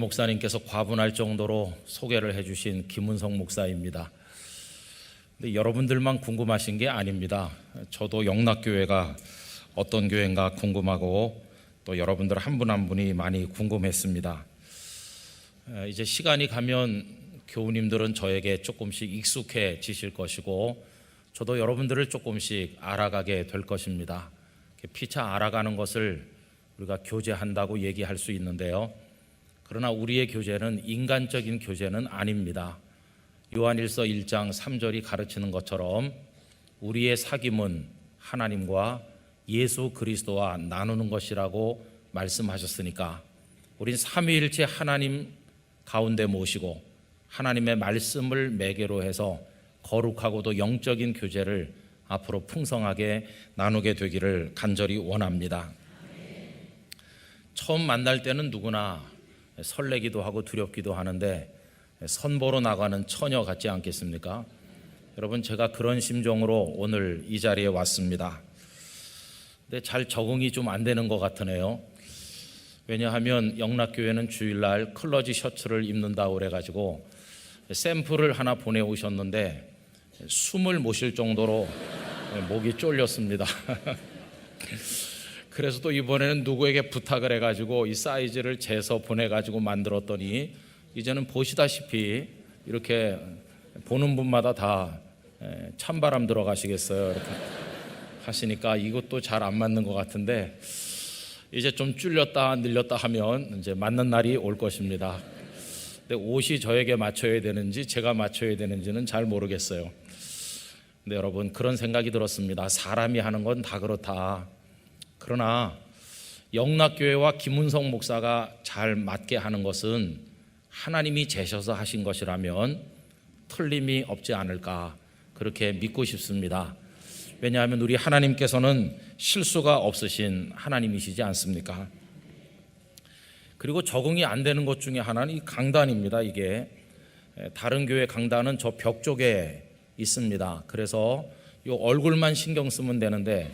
목사님께서 과분할 정도로 소개를 해주신 김은성 목사입니다. 근데 여러분들만 궁금하신 게 아닙니다. 저도 영락교회가 어떤 교회인가 궁금하고 또 여러분들 한 분 한 분이 많이 궁금했습니다. 이제 시간이 가면 교우님들은 저에게 조금씩 익숙해지실 것이고 저도 여러분들을 조금씩 알아가게 될 것입니다. 피차 알아가는 것을 우리가 교제한다고 얘기할 수 있는데요. 그러나 우리의 교제는 인간적인 교제는 아닙니다. 요한일서 1장 3절이 가르치는 것처럼 우리의 사귐은 하나님과 예수 그리스도와 나누는 것이라고 말씀하셨으니까 우린 삼위일체 하나님 가운데 모시고 하나님의 말씀을 매개로 해서 거룩하고도 영적인 교제를 앞으로 풍성하게 나누게 되기를 간절히 원합니다. 처음 만날 때는 누구나 설레기도 하고 두렵기도 하는데 선보러 나가는 처녀 같지 않겠습니까? 여러분, 제가 그런 심정으로 오늘 이 자리에 왔습니다. 근데 잘 적응이 좀 안 되는 것 같으네요. 왜냐하면 영락교회는 주일날 클러지 셔츠를 입는다고 그래가지고 샘플을 하나 보내오셨는데 숨을 못 쉴 정도로 목이 쫄렸습니다. 그래서 또 이번에는 누구에게 부탁을 해가지고 이 사이즈를 재서 보내가지고 만들었더니 이제는 보시다시피 이렇게 보는 분마다 다 찬바람 들어가시겠어요 이렇게 하시니까 이것도 잘 안 맞는 것 같은데 이제 좀 줄였다 늘렸다 하면 이제 맞는 날이 올 것입니다. 근데 옷이 저에게 맞춰야 되는지 제가 맞춰야 되는지는 잘 모르겠어요. 근데 여러분, 그런 생각이 들었습니다. 사람이 하는 건 다 그렇다. 그러나 영락교회와 김은성 목사가 잘 맞게 하는 것은 하나님이 재셔서 하신 것이라면 틀림이 없지 않을까 그렇게 믿고 싶습니다. 왜냐하면 우리 하나님께서는 실수가 없으신 하나님이시지 않습니까? 그리고 적응이 안 되는 것 중에 하나는 이 강단입니다. 이게 다른 교회 강단은 저 벽 쪽에 있습니다. 그래서 이 얼굴만 신경 쓰면 되는데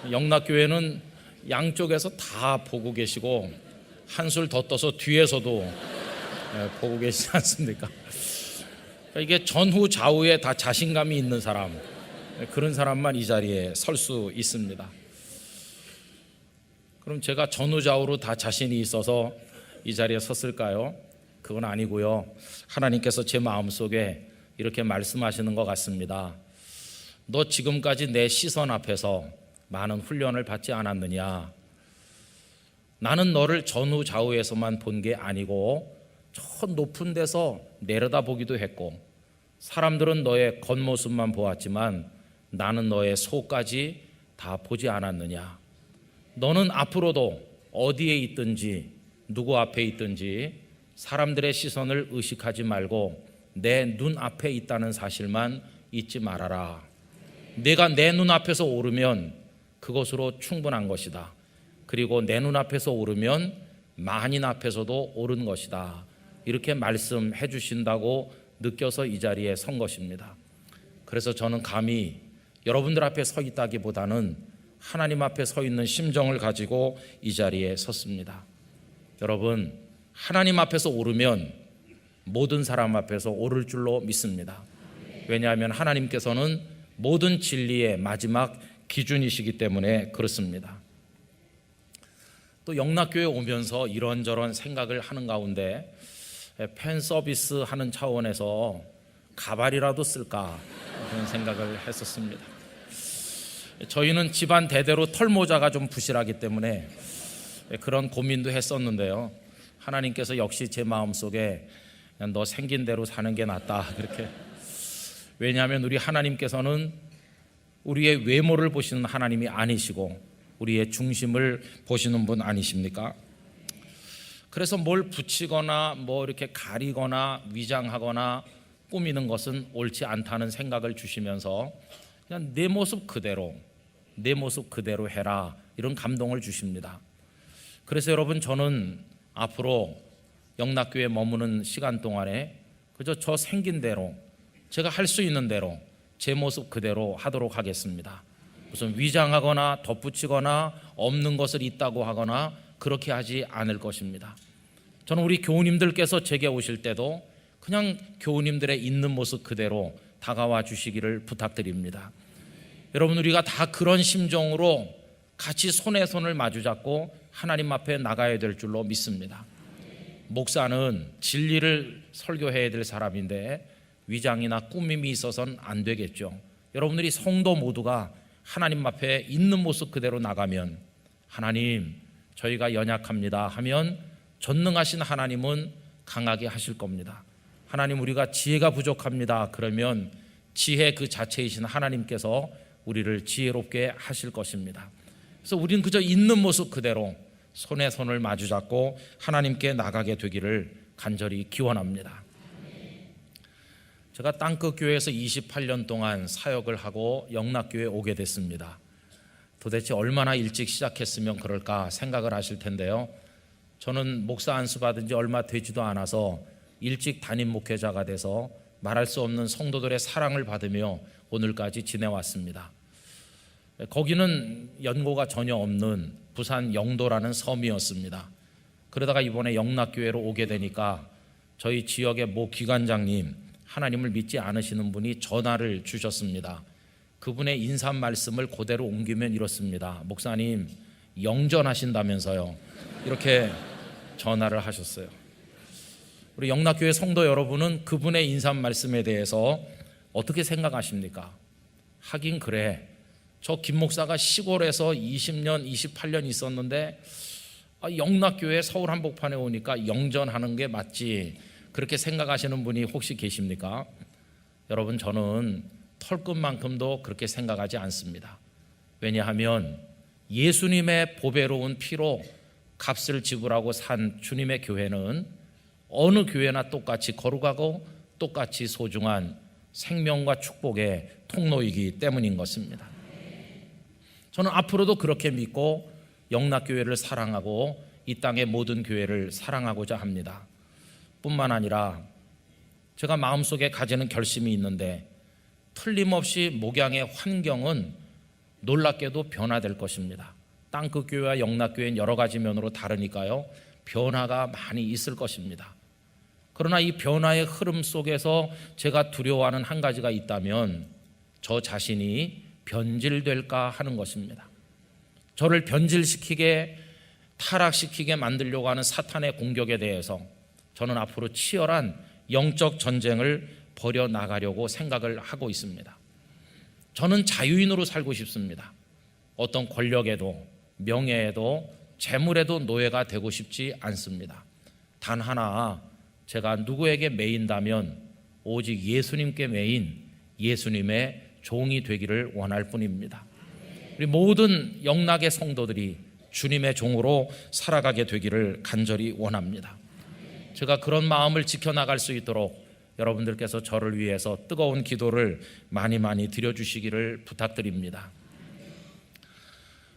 영락교회는 양쪽에서 다 보고 계시고 한술 더 떠서 뒤에서도 보고 계시지 않습니까? 이게 전후 좌우에 다 자신감이 있는 사람, 그런 사람만 이 자리에 설 수 있습니다. 그럼 제가 전후 좌우로 다 자신이 있어서 이 자리에 섰을까요? 그건 아니고요. 하나님께서 제 마음속에 이렇게 말씀하시는 것 같습니다. 너 지금까지 내 시선 앞에서 많은 훈련을 받지 않았느냐? 나는 너를 전후 좌우에서만 본 게 아니고 저 높은 데서 내려다보기도 했고 사람들은 너의 겉모습만 보았지만 나는 너의 속까지 다 보지 않았느냐? 너는 앞으로도 어디에 있든지 누구 앞에 있든지 사람들의 시선을 의식하지 말고 내 눈앞에 있다는 사실만 잊지 말아라. 내가 내 눈앞에서 오르면 그것으로 충분한 것이다. 그리고 내 눈앞에서 오르면 만인 앞에서도 오른 것이다. 이렇게 말씀해 주신다고 느껴서 이 자리에 선 것입니다. 그래서 저는 감히 여러분들 앞에 서 있다기보다는 하나님 앞에 서 있는 심정을 가지고 이 자리에 섰습니다. 여러분, 하나님 앞에서 오르면 모든 사람 앞에서 오를 줄로 믿습니다. 왜냐하면 하나님께서는 모든 진리의 마지막 기준이시기 때문에 그렇습니다. 또 영락교회 오면서 이런저런 생각을 하는 가운데 팬 서비스 하는 차원에서 가발이라도 쓸까 그런 생각을 했었습니다. 저희는 집안 대대로 털모자가 좀 부실하기 때문에 그런 고민도 했었는데요. 하나님께서 역시 제 마음속에 그냥 너 생긴 대로 사는 게 낫다 그렇게. 왜냐하면 우리 하나님께서는 우리의 외모를 보시는 하나님이 아니시고 우리의 중심을 보시는 분 아니십니까? 그래서 뭘 붙이거나 뭐 이렇게 가리거나 위장하거나 꾸미는 것은 옳지 않다는 생각을 주시면서 그냥 내 모습 그대로 해라 이런 감동을 주십니다. 그래서 여러분, 저는 앞으로 영락교회에 머무는 시간 동안에 그저 저 생긴 대로 제가 할 수 있는 대로 제 모습 그대로 하도록 하겠습니다. 무슨 위장하거나 덧붙이거나 없는 것을 있다고 하거나 그렇게 하지 않을 것입니다. 저는 우리 교우님들께서 제게 오실 때도 그냥 교우님들의 있는 모습 그대로 다가와 주시기를 부탁드립니다. 여러분, 우리가 다 그런 심정으로 같이 손에 손을 마주잡고 하나님 앞에 나가야 될 줄로 믿습니다. 목사는 진리를 설교해야 될 사람인데 위장이나 꾸밈이 있어서는 안 되겠죠. 여러분들이 성도 모두가 하나님 앞에 있는 모습 그대로 나가면, 하나님 저희가 연약합니다 하면 전능하신 하나님은 강하게 하실 겁니다. 하나님 우리가 지혜가 부족합니다 그러면 지혜 그 자체이신 하나님께서 우리를 지혜롭게 하실 것입니다. 그래서 우리는 그저 있는 모습 그대로 손에 손을 마주잡고 하나님께 나가게 되기를 간절히 기원합니다. 제가 땅끝 교회에서 28년 동안 사역을 하고 영락교회에 오게 됐습니다. 도대체 얼마나 일찍 시작했으면 그럴까 생각을 하실 텐데요, 저는 목사 안수 받은 지 얼마 되지도 않아서 일찍 담임 목회자가 돼서 말할 수 없는 성도들의 사랑을 받으며 오늘까지 지내왔습니다. 거기는 연고가 전혀 없는 부산 영도라는 섬이었습니다. 그러다가 이번에 영락교회로 오게 되니까 저희 지역의 모 기관장님, 하나님을 믿지 않으시는 분이 전화를 주셨습니다. 그분의 인사 말씀을 그대로 옮기면 이렇습니다. 목사님 영전하신다면서요. 이렇게 전화를 하셨어요. 우리 영락교회 성도 여러분은 그분의 인사 말씀에 대해서 어떻게 생각하십니까? 하긴 그래, 저 김 목사가 시골에서 20년 28년 있었는데 영락교회 서울 한복판에 오니까 영전하는 게 맞지, 그렇게 생각하시는 분이 혹시 계십니까? 여러분, 저는 털끝만큼도 그렇게 생각하지 않습니다. 왜냐하면 예수님의 보배로운 피로 값을 지불하고 산 주님의 교회는 어느 교회나 똑같이 거룩하고 똑같이 소중한 생명과 축복의 통로이기 때문인 것입니다. 저는 앞으로도 그렇게 믿고 영락교회를 사랑하고 이 땅의 모든 교회를 사랑하고자 합니다. 뿐만 아니라 제가 마음속에 가지는 결심이 있는데, 틀림없이 목양의 환경은 놀랍게도 변화될 것입니다. 땅끝 교회와 영락교회는 여러 가지 면으로 다르니까요, 변화가 많이 있을 것입니다. 그러나 이 변화의 흐름 속에서 제가 두려워하는 한 가지가 있다면 저 자신이 변질될까 하는 것입니다. 저를 변질시키게, 타락시키게 만들려고 하는 사탄의 공격에 대해서 저는 앞으로 치열한 영적 전쟁을 벌여나가려고 생각을 하고 있습니다. 저는 자유인으로 살고 싶습니다. 어떤 권력에도 명예에도 재물에도 노예가 되고 싶지 않습니다. 단 하나, 제가 누구에게 매인다면 오직 예수님께 매인 예수님의 종이 되기를 원할 뿐입니다. 우리 모든 영락의 성도들이 주님의 종으로 살아가게 되기를 간절히 원합니다. 제가 그런 마음을 지켜나갈 수 있도록 여러분들께서 저를 위해서 뜨거운 기도를 많이 드려주시기를 부탁드립니다.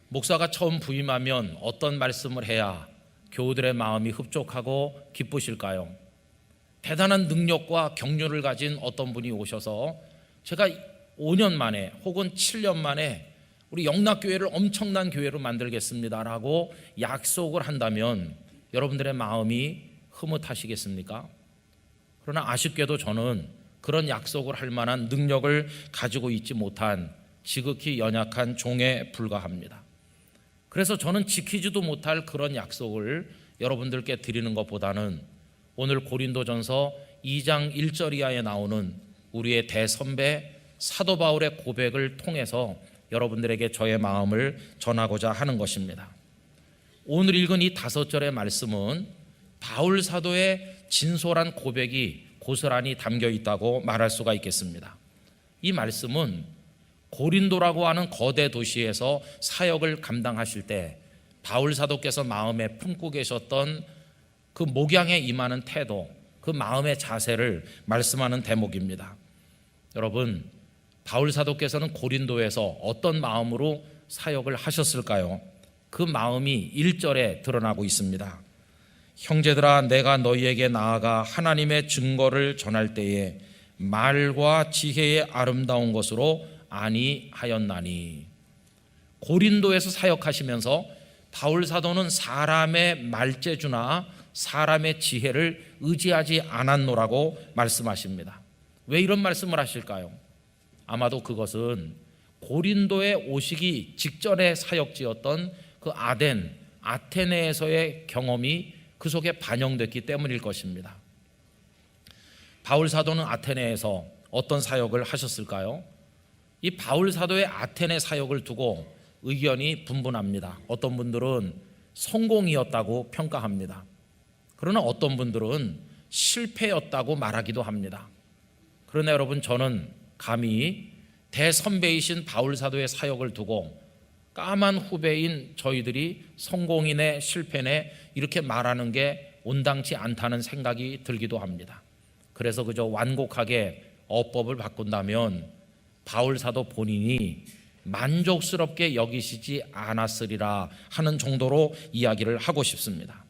목사가 처음 부임하면 어떤 말씀을 해야 교우들의 마음이 흡족하고 기쁘실까요? 대단한 능력과 경륜을 가진 어떤 분이 오셔서 제가 5년 만에 혹은 7년 만에 우리 영락교회를 엄청난 교회로 만들겠습니다라고 약속을 한다면 여러분들의 마음이 흐뭇하시겠습니까? 그러나 아쉽게도 저는 그런 약속을 할 만한 능력을 가지고 있지 못한 지극히 연약한 종에 불과합니다. 그래서 저는 지키지도 못할 그런 약속을 여러분들께 드리는 것보다는 오늘 고린도전서 2장 1절 이하에 나오는 우리의 대선배 사도 바울의 고백을 통해서 여러분들에게 저의 마음을 전하고자 하는 것입니다. 오늘 읽은 이 5절의 말씀은 바울 사도의 진솔한 고백이 고스란히 담겨 있다고 말할 수가 있겠습니다. 이 말씀은 고린도라고 하는 거대 도시에서 사역을 감당하실 때 바울 사도께서 마음에 품고 계셨던 그 목양에 임하는 태도, 그 마음의 자세를 말씀하는 대목입니다. 여러분, 바울 사도께서는 고린도에서 어떤 마음으로 사역을 하셨을까요? 그 마음이 1절에 드러나고 있습니다. 형제들아, 내가 너희에게 나아가 하나님의 증거를 전할 때에 말과 지혜의 아름다운 것으로 아니하였나니. 고린도에서 사역하시면서 바울 사도는 사람의 말재주나 사람의 지혜를 의지하지 않았노라고 말씀하십니다. 왜 이런 말씀을 하실까요? 아마도 그것은 고린도에 오시기 직전에 사역지였던 그 아테네에서의 경험이 그 속에 반영됐기 때문일 것입니다. 바울 사도는 아테네에서 어떤 사역을 하셨을까요? 이 바울 사도의 아테네 사역을 두고 의견이 분분합니다. 어떤 분들은 성공이었다고 평가합니다. 그러나 어떤 분들은 실패였다고 말하기도 합니다. 그러나 여러분, 저는 감히 대선배이신 바울 사도의 사역을 두고 까만 후배인 저희들이 성공이네 실패네 이렇게 말하는 게 온당치 않다는 생각이 들기도 합니다. 그래서 그저 완곡하게 어법을 바꾼다면 바울 사도 본인이 만족스럽게 여기시지 않았으리라 하는 정도로 이야기를 하고 싶습니다.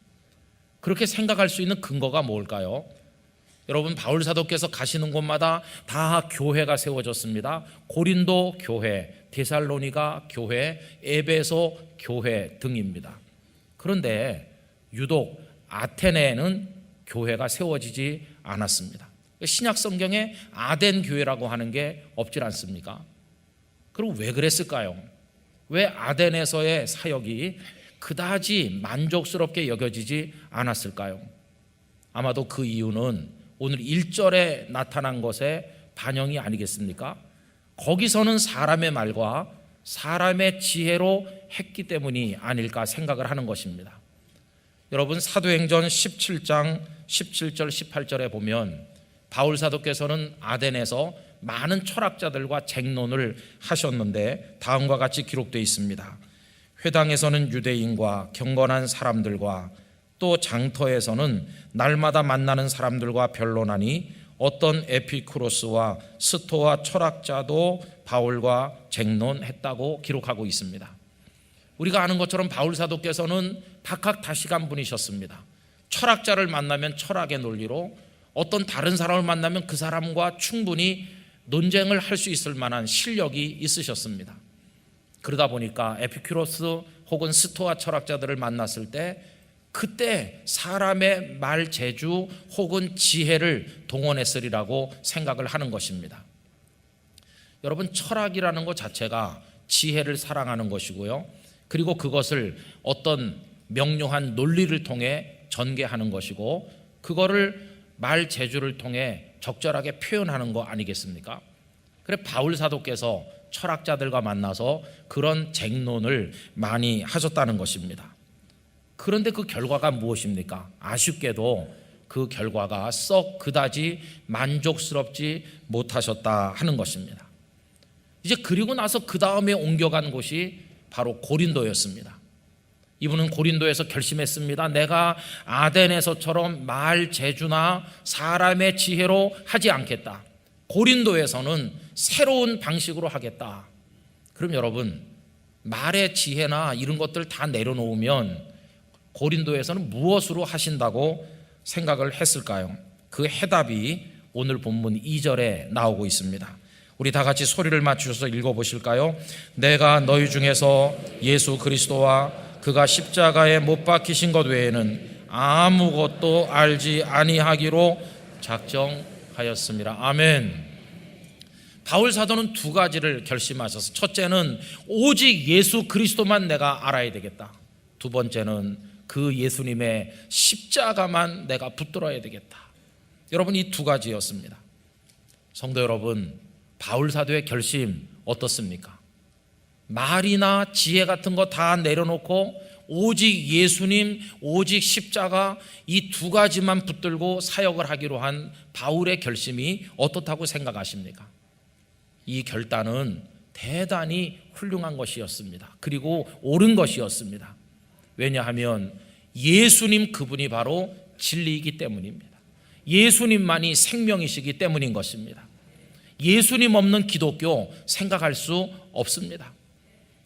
그렇게 생각할 수 있는 근거가 뭘까요? 여러분, 바울 사도께서 가시는 곳마다 다 교회가 세워졌습니다. 고린도 교회, 데살로니가 교회, 에베소 교회 등입니다. 그런데 유독 아테네에는 교회가 세워지지 않았습니다. 신약 성경에 아덴 교회라고 하는 게 없질 않습니까? 그럼 왜 그랬을까요? 왜 아덴에서의 사역이 그다지 만족스럽게 여겨지지 않았을까요? 아마도 그 이유는 오늘 1절에 나타난 것의 반영이 아니겠습니까? 거기서는 사람의 말과 사람의 지혜로 했기 때문이 아닐까 생각을 하는 것입니다. 여러분, 사도행전 17장 17절 18절에 보면 바울 사도께서는 아덴에서 많은 철학자들과 쟁론을 하셨는데 다음과 같이 기록되어 있습니다. 회당에서는 유대인과 경건한 사람들과 또 장터에서는 날마다 만나는 사람들과 변론하니 어떤 에피쿠로스와 스토아 철학자도 바울과 쟁론했다고 기록하고 있습니다. 우리가 아는 것처럼 바울 사도께서는 박학다식한 분이셨습니다. 철학자를 만나면 철학의 논리로, 어떤 다른 사람을 만나면 그 사람과 충분히 논쟁을 할 수 있을 만한 실력이 있으셨습니다. 그러다 보니까 에피쿠로스 혹은 스토아 철학자들을 만났을 때 그때 사람의 말 재주 혹은 지혜를 동원했으리라고 생각을 하는 것입니다. 여러분, 철학이라는 것 자체가 지혜를 사랑하는 것이고요, 그리고 그것을 어떤 명료한 논리를 통해 전개하는 것이고, 그거를 말 재주를 통해 적절하게 표현하는 거 아니겠습니까? 그래 바울 사도께서 철학자들과 만나서 그런 쟁론을 많이 하셨다는 것입니다. 그런데 그 결과가 무엇입니까? 아쉽게도 그 결과가 썩 그다지 만족스럽지 못하셨다 하는 것입니다. 이제 그리고 나서 그 다음에 옮겨간 곳이 바로 고린도였습니다. 이분은 고린도에서 결심했습니다. 내가 아덴에서처럼 말 재주나 사람의 지혜로 하지 않겠다. 고린도에서는 새로운 방식으로 하겠다. 그럼 여러분, 말의 지혜나 이런 것들 다 내려놓으면 고린도에서는 무엇으로 하신다고 생각을 했을까요? 그 해답이 오늘 본문 2절에 나오고 있습니다. 우리 다 같이 소리를 맞추셔서 읽어보실까요? 내가 너희 중에서 예수 그리스도와 그가 십자가에 못 박히신 것 외에는 아무것도 알지 아니하기로 작정하였습니다. 아멘. 바울 사도는 두 가지를 결심하셔서, 첫째는 오직 예수 그리스도만 내가 알아야 되겠다. 두 번째는 그 예수님의 십자가만 내가 붙들어야 되겠다. 여러분, 이 두 가지였습니다. 성도 여러분, 바울 사도의 결심 어떻습니까? 말이나 지혜 같은 거 다 내려놓고 오직 예수님, 오직 십자가, 이 두 가지만 붙들고 사역을 하기로 한 바울의 결심이 어떻다고 생각하십니까? 이 결단은 대단히 훌륭한 것이었습니다. 그리고 옳은 것이었습니다. 왜냐하면 예수님 그분이 바로 진리이기 때문입니다. 예수님만이 생명이시기 때문인 것입니다. 예수님 없는 기독교 생각할 수 없습니다.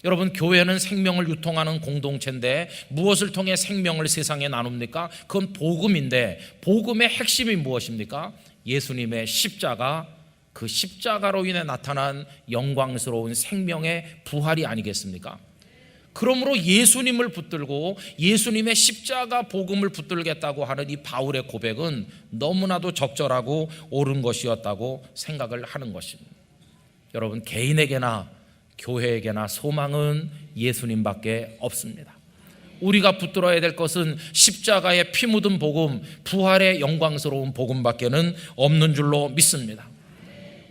여러분, 교회는 생명을 유통하는 공동체인데 무엇을 통해 생명을 세상에 나눕니까? 그건 복음인데, 복음의 핵심이 무엇입니까? 예수님의 십자가, 그 십자가로 인해 나타난 영광스러운 생명의 부활이 아니겠습니까? 그러므로 예수님을 붙들고 예수님의 십자가 복음을 붙들겠다고 하는 이 바울의 고백은 너무나도 적절하고 옳은 것이었다고 생각을 하는 것입니다. 여러분, 개인에게나 교회에게나 소망은 예수님밖에 없습니다. 우리가 붙들어야 될 것은 십자가의 피 묻은 복음, 부활의 영광스러운 복음밖에는 없는 줄로 믿습니다.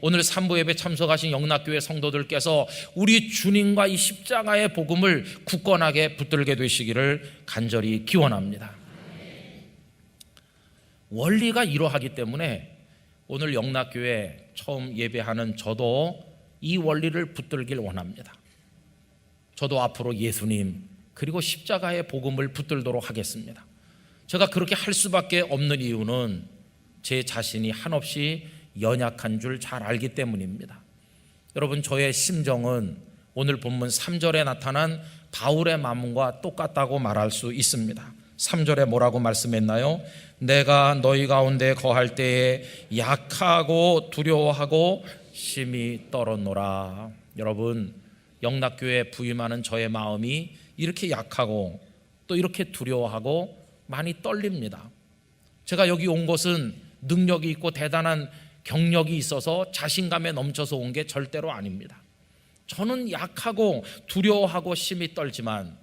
오늘 3부 예배 참석하신 영락교회 성도들께서 우리 주님과 이 십자가의 복음을 굳건하게 붙들게 되시기를 간절히 기원합니다. 원리가 이러하기 때문에 오늘 영락교회 처음 예배하는 저도 이 원리를 붙들길 원합니다. 저도 앞으로 예수님 그리고 십자가의 복음을 붙들도록 하겠습니다. 제가 그렇게 할 수밖에 없는 이유는 제 자신이 한없이 연약한 줄 잘 알기 때문입니다. 여러분, 저의 심정은 오늘 본문 3절에 나타난 바울의 마음과 똑같다고 말할 수 있습니다. 3절에 뭐라고 말씀했나요? 내가 너희 가운데 거할 때에 약하고 두려워하고 심히 떨었노라. 여러분, 영락교회 부임하는 저의 마음이 이렇게 약하고 또 이렇게 두려워하고 많이 떨립니다. 제가 여기 온 것은 능력이 있고 대단한 경력이 있어서 자신감에 넘쳐서 온 게 절대로 아닙니다. 저는 약하고 두려워하고 심히 떨지만,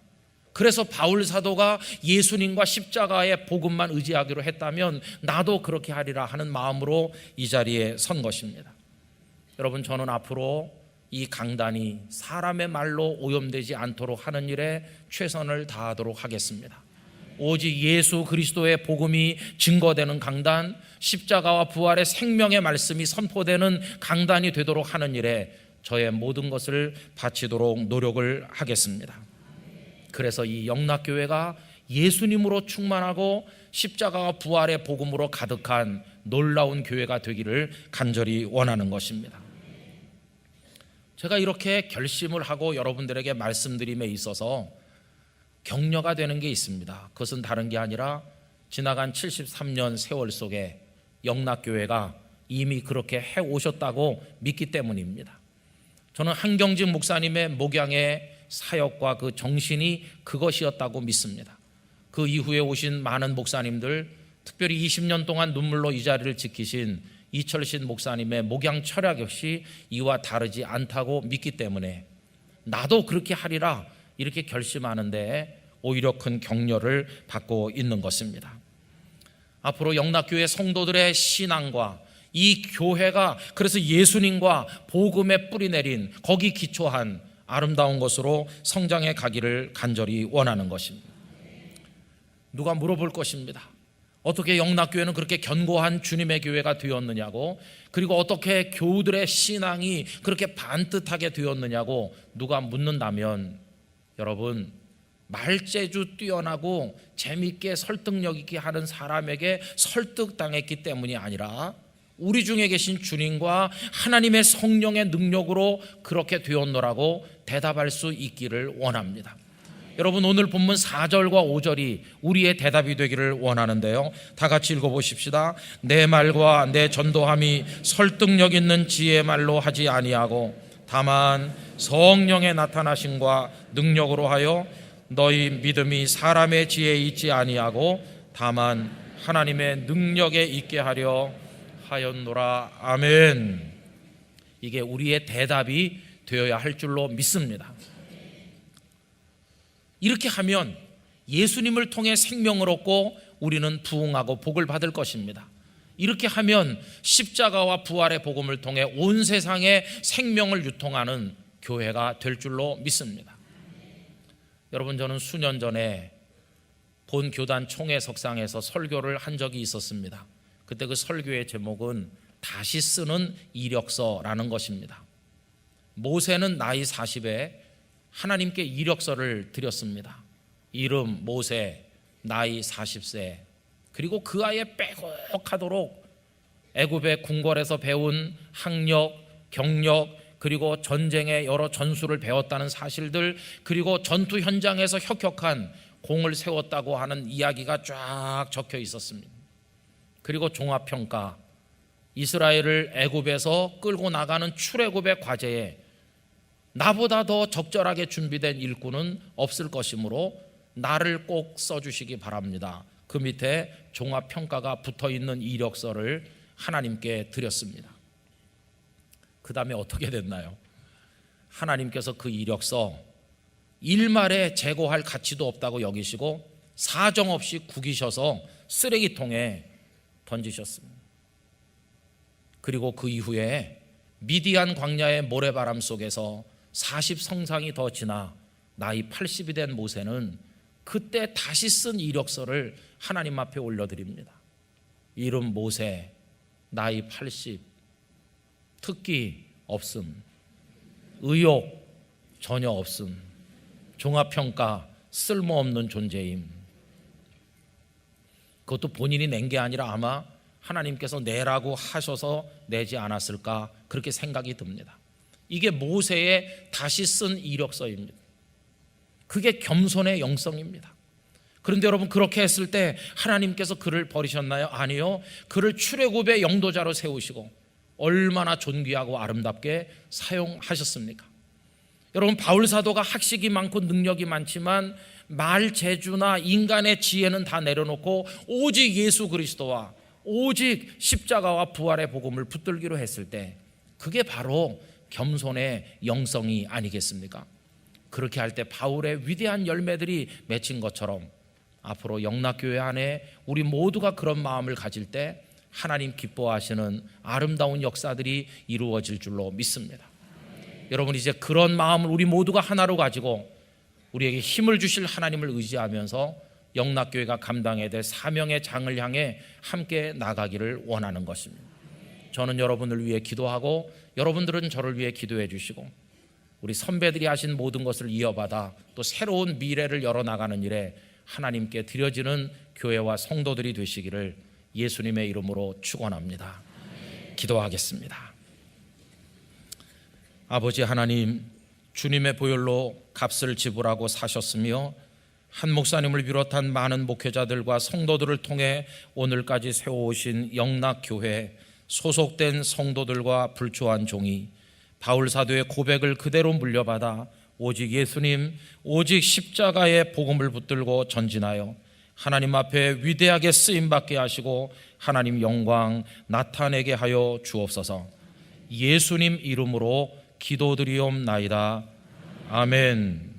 그래서 바울 사도가 예수님과 십자가의 복음만 의지하기로 했다면 나도 그렇게 하리라 하는 마음으로 이 자리에 선 것입니다. 여러분, 저는 앞으로 이 강단이 사람의 말로 오염되지 않도록 하는 일에 최선을 다하도록 하겠습니다. 오직 예수 그리스도의 복음이 증거되는 강단, 십자가와 부활의 생명의 말씀이 선포되는 강단이 되도록 하는 일에 저의 모든 것을 바치도록 노력을 하겠습니다. 그래서 이 영락교회가 예수님으로 충만하고 십자가와 부활의 복음으로 가득한 놀라운 교회가 되기를 간절히 원하는 것입니다. 제가 이렇게 결심을 하고 여러분들에게 말씀드림에 있어서 격려가 되는 게 있습니다. 그것은 다른 게 아니라 지나간 73년 세월 속에 영락교회가 이미 그렇게 해오셨다고 믿기 때문입니다. 저는 한경직 목사님의 목양의 사역과 그 정신이 그것이었다고 믿습니다. 그 이후에 오신 많은 목사님들, 특별히 20년 동안 눈물로 이 자리를 지키신 이철신 목사님의 목양 철학 역시 이와 다르지 않다고 믿기 때문에 나도 그렇게 하리라 이렇게 결심하는데 오히려 큰 격려를 받고 있는 것입니다. 앞으로 영락교회 성도들의 신앙과 이 교회가 그래서 예수님과 복음의 뿌리 내린 거기 기초한 아름다운 것으로 성장해 가기를 간절히 원하는 것입니다. 누가 물어볼 것입니다. 어떻게 영락교회는 그렇게 견고한 주님의 교회가 되었느냐고, 그리고 어떻게 교우들의 신앙이 그렇게 반듯하게 되었느냐고 누가 묻는다면, 여러분, 말재주 뛰어나고 재미있게 설득력 있게 하는 사람에게 설득당했기 때문이 아니라 우리 중에 계신 주님과 하나님의 성령의 능력으로 그렇게 되었노라고 대답할 수 있기를 원합니다. 여러분, 오늘 본문 4절과 5절이 우리의 대답이 되기를 원하는데요, 다 같이 읽어보십시다. 내 말과 내 전도함이 설득력 있는 지혜의 말로 하지 아니하고 다만 성령의 나타나심과 능력으로 하여 너희 믿음이 사람의 지혜에 있지 아니하고 다만 하나님의 능력에 있게 하려 하였노라. 아멘. 이게 우리의 대답이 되어야 할 줄로 믿습니다. 이렇게 하면 예수님을 통해 생명을 얻고 우리는 부흥하고 복을 받을 것입니다. 이렇게 하면 십자가와 부활의 복음을 통해 온 세상에 생명을 유통하는 교회가 될 줄로 믿습니다. 여러분, 저는 수년 전에 본 교단 총회 석상에서 설교를 한 적이 있었습니다. 그때 그 설교의 제목은 다시 쓰는 이력서라는 것입니다. 모세는 나이 40에 하나님께 이력서를 드렸습니다. 이름 모세, 나이 40세, 그리고 그 아이에 빼곡하도록 애굽의 궁궐에서 배운 학력, 경력, 그리고 전쟁의 여러 전술을 배웠다는 사실들, 그리고 전투 현장에서 혁혁한 공을 세웠다고 하는 이야기가 쫙 적혀 있었습니다. 그리고 나보다 더 적절하게 준비된 일꾼은 없을 것이므로 나를 꼭 써주시기 바랍니다. 그 밑에 종합평가가 붙어있는 이력서를 하나님께 드렸습니다. 그 다음에 어떻게 됐나요? 하나님께서 그 이력서 일말에 재고할 가치도 없다고 여기시고 사정없이 구기셔서 쓰레기통에 던지셨습니다. 그리고 그 이후에 미디안 광야의 모래바람 속에서 40성상이 더 지나 나이 80이 된 모세는 그때 다시 쓴 이력서를 하나님 앞에 올려드립니다. 이름 모세, 나이 80, 특기 없음, 의욕 전혀 없음, 종합평가 쓸모없는 존재임. 그것도 본인이 낸 게 아니라 아마 하나님께서 내라고 하셔서 내지 않았을까 그렇게 생각이 듭니다. 이게 모세의 다시 쓴 이력서입니다. 그게 겸손의 영성입니다. 그런데 여러분, 그렇게 했을 때 하나님께서 그를 버리셨나요? 아니요. 그를 출애굽의 영도자로 세우시고 얼마나 존귀하고 아름답게 사용하셨습니까? 여러분, 바울 사도가 학식이 많고 능력이 많지만 말 재주나 인간의 지혜는 다 내려놓고 오직 예수 그리스도와 오직 십자가와 부활의 복음을 붙들기로 했을 때 그게 바로 겸손의 영성이 아니겠습니까? 그렇게 할 때 바울의 위대한 열매들이 맺힌 것처럼 앞으로 영락교회 안에 우리 모두가 그런 마음을 가질 때 하나님 기뻐하시는 아름다운 역사들이 이루어질 줄로 믿습니다. 여러분, 이제 그런 마음을 우리 모두가 하나로 가지고 우리에게 힘을 주실 하나님을 의지하면서 영락교회가 감당해야 될 사명의 장을 향해 함께 나가기를 원하는 것입니다. 저는 여러분을 위해 기도하고 여러분들은 저를 위해 기도해 주시고 우리 선배들이 하신 모든 것을 이어받아 또 새로운 미래를 열어나가는 일에 하나님께 드려지는 교회와 성도들이 되시기를 예수님의 이름으로 축원합니다. 기도하겠습니다. 아버지 하나님, 주님의 보혈로 값을 지불하고 사셨으며 한 목사님을 비롯한 많은 목회자들과 성도들을 통해 오늘까지 세워오신 영락교회 소속된 성도들과 불초한 종이 바울 사도의 고백을 그대로 물려받아 오직 예수님, 오직 십자가의 복음을 붙들고 전진하여 하나님 앞에 위대하게 쓰임받게 하시고 하나님 영광 나타내게 하여 주옵소서. 예수님 이름으로 기도드리옵나이다. 아멘.